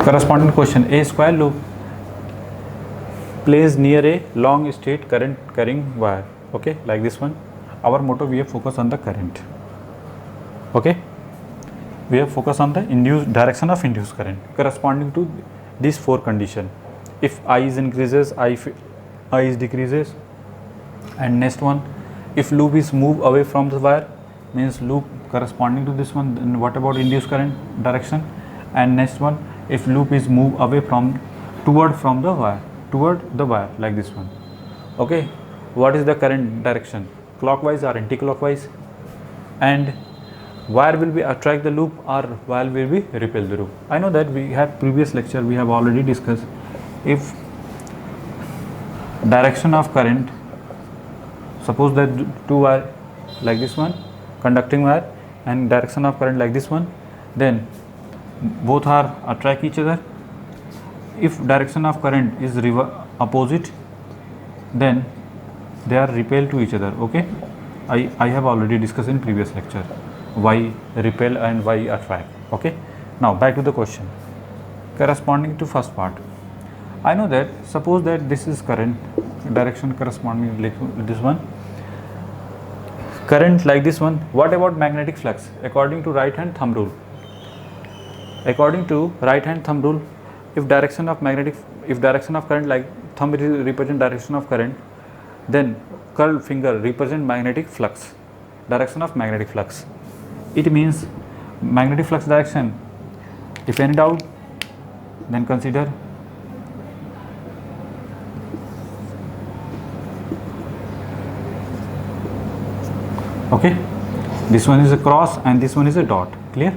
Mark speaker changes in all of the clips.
Speaker 1: Corresponding question: a square loop placed near a long straight current carrying wire. Okay, like this one. Our motto: we have focus on the current. Okay, we have focus on the induced direction of induced current corresponding to these four condition. If I is increases, I is decreases, and next one, if loop is move away from the wire, means loop corresponding to this one. Then what about induced current direction? And next one, if loop is move away from toward the wire, like this one. Okay, what is the current direction, clockwise or anti-clockwise? And wire will be attract the loop or wire will be repel the loop. I know that we have previous lecture we have already discussed. If direction of current, suppose that two wire like this one, conducting wire, and direction of current like this one, then both are attract each other. If direction of current is opposite, then they are repel to each other. Okay, I have already discussed in previous lecture why repel and why attract. Okay, now back to the question corresponding to first part. I know that suppose that this is current direction corresponding to this one, current like this one. What about magnetic flux? According to right hand thumb rule, if direction of current, like thumb represent direction of current, then curved finger represent magnetic flux, direction of magnetic flux. It means magnetic flux direction. If any doubt, then consider. Okay, this one is a cross and this one is a dot. Clear?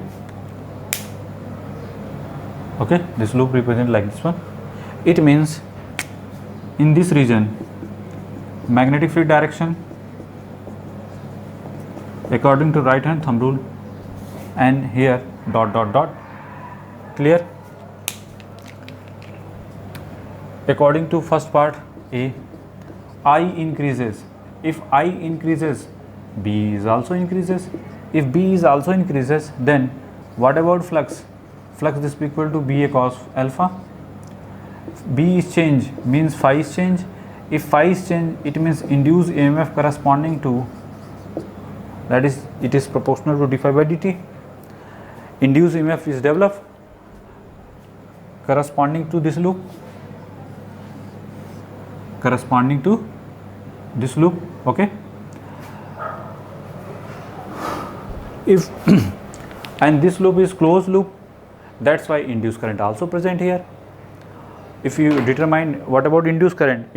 Speaker 1: Okay, this loop represent like this one. It means in this region magnetic field direction according to right hand thumb rule, and here dot dot dot. Clear? According to first part A, I increases. If I increases, B is also increases. If B is also increases, then what about flux? Flux is equal to BA cos alpha. B is change means phi is change. If phi is change, it means induced EMF corresponding to, that is, it is proportional to d phi by dt. Induced EMF is developed corresponding to this loop. Okay, if and this loop is closed loop, that's why induced current also present here. If you determine what about induced current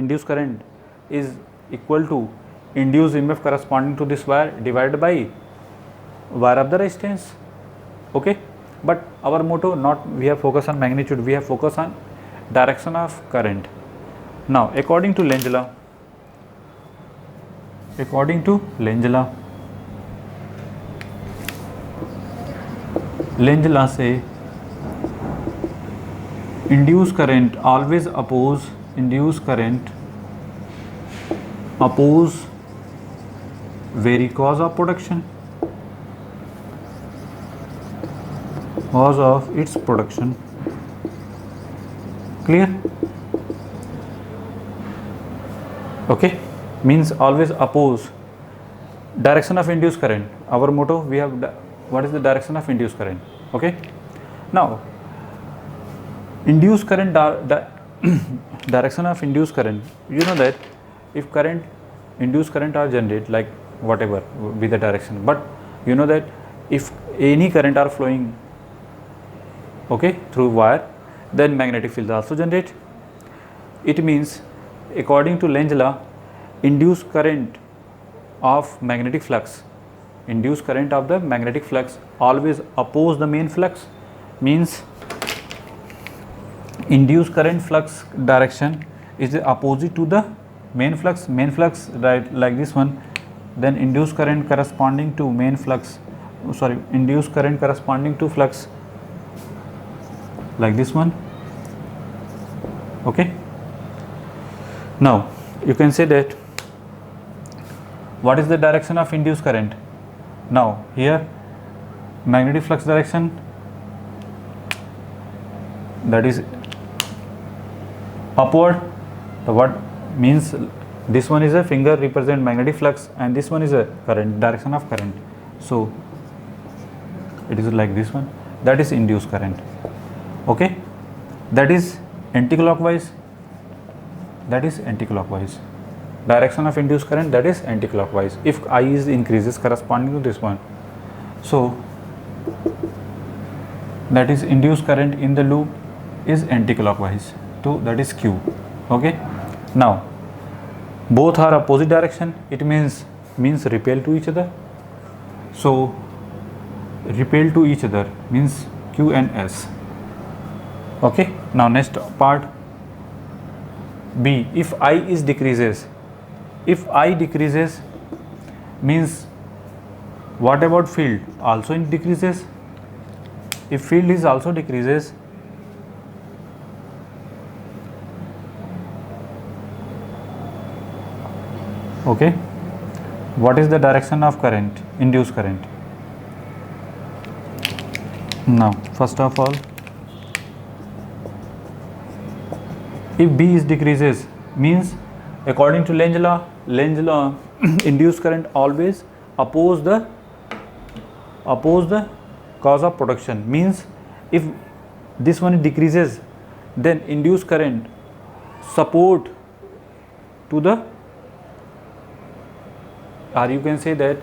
Speaker 1: is equal to induced EMF corresponding to this wire divided by wire of the resistance. Okay, but our motto not we have focus on magnitude, we have focus on direction of current. Now according to Lenz law say induced current always oppose vary cause of production, cause of its production. Clear? Okay, means always oppose direction of induced current. Our motto we have what is the direction of induced current. Okay, now induced current direction of induced current, you know that if induced current are generated like whatever be the direction, but you know that if any current are flowing okay through wire, then magnetic field also generate. It means according to Lenz law, induced current of the magnetic flux always oppose the main flux. Means induced current flux direction is the opposite to the main flux, right, like this one. Then induced current corresponding to flux like this one. Okay, now you can say that what is the direction of induced current. Now here magnetic flux direction, that is upward. The what means this one is a finger represent magnetic flux and this one is a current, direction of current. So it is like this one, that is induced current. Okay, that is anticlockwise, that is anticlockwise. Direction of induced current, that is anticlockwise if I is increases corresponding to this one. So that is induced current in the loop is anticlockwise, so that is Q. Okay, now both are opposite direction, it means repel to each other. So repel to each other means Q and S. Okay, now next part B, if I is decreases, if I decreases means what about field, also it decreases. If field is also decreases, okay, what is the direction of current, induced current? Now first of all, if B is decreases means according to Lenz law, induced current always oppose the cause of production, means if this one decreases then induced current support to the, or you can say that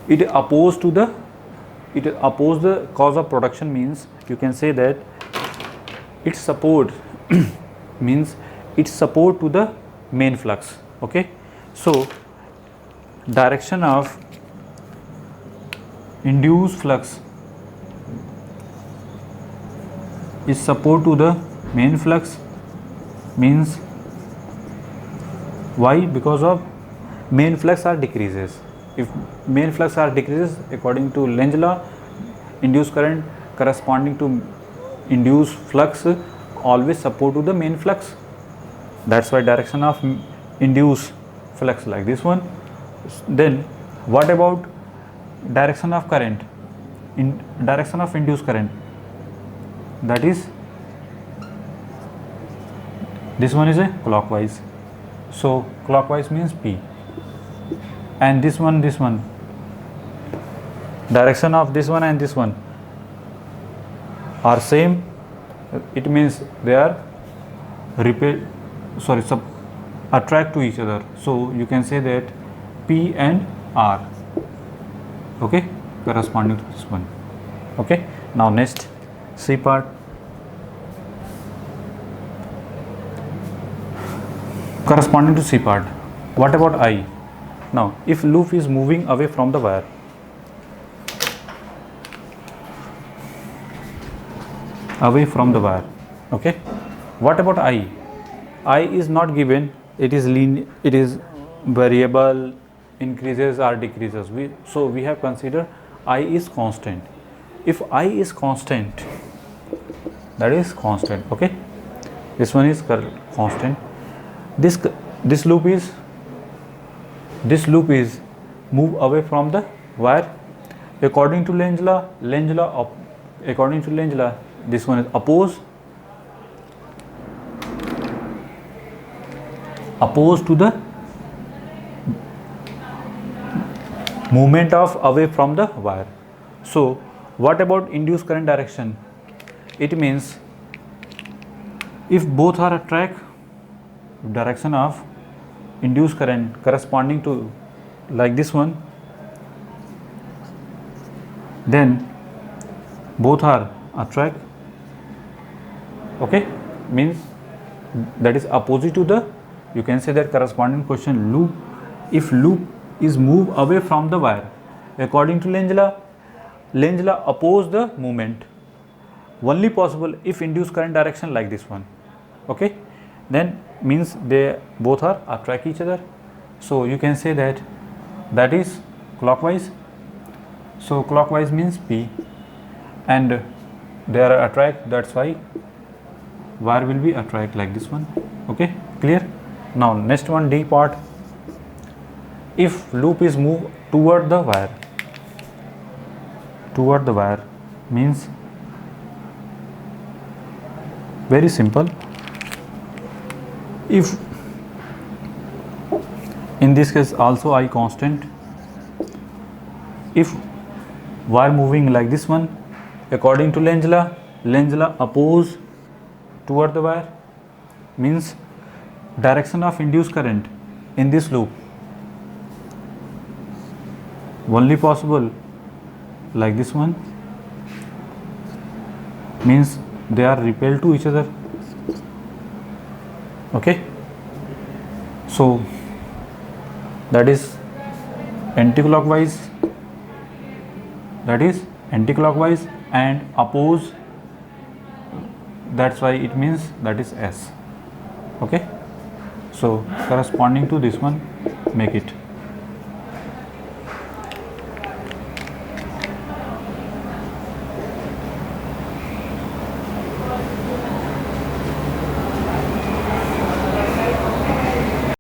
Speaker 1: it oppose the cause of production, means you can say that it support means it support to the main flux. Okay, so direction of induced flux is support to the main flux, means why? Because of main flux are decreases. If main flux are decreases, according to Lenz law, induced current corresponding to induced flux always support to the main flux. That's why direction of induced flux like this one. Then what about direction of current, in direction of induced current, that is this one is a clockwise. So clockwise means P, and this one direction of this one and this one are same, it means they are attract to each other. So you can say that P and R, okay, corresponding to this one. Okay, now next C part. Corresponding to C part, what about I? Now if loop is moving away from the wire, okay, what about I? I is not given, it is variable, increases or decreases. So we have considered I is constant. If I is constant, that is constant. Okay, this one is constant. This loop is move away from the wire. According to Lenz law, this one is opposed to the movement of away from the wire. So what about induced current direction? It means if both are attract, direction of induced current corresponding to like this one, then both are attract. Okay, means that is opposite to the, you can say that corresponding question loop. If loop is move away from the wire, according to Lenz law oppose the movement. Only possible if induced current direction like this one. Okay, then means they both are attract each other. So you can say that is clockwise. So clockwise means P, and they are attract, that's why wire will be attract like this one. Okay, clear? Now next one, D part. If loop is move toward the wire, means Very simple. If in this case also I constant, if wire moving like this one, according to Lenz law oppose toward the wire, means direction of induced current in this loop only possible like this one, means they are repelled to each other. Okay, so that is anticlockwise, and oppose, that's why it means that is S. Okay, so corresponding to this one, make it.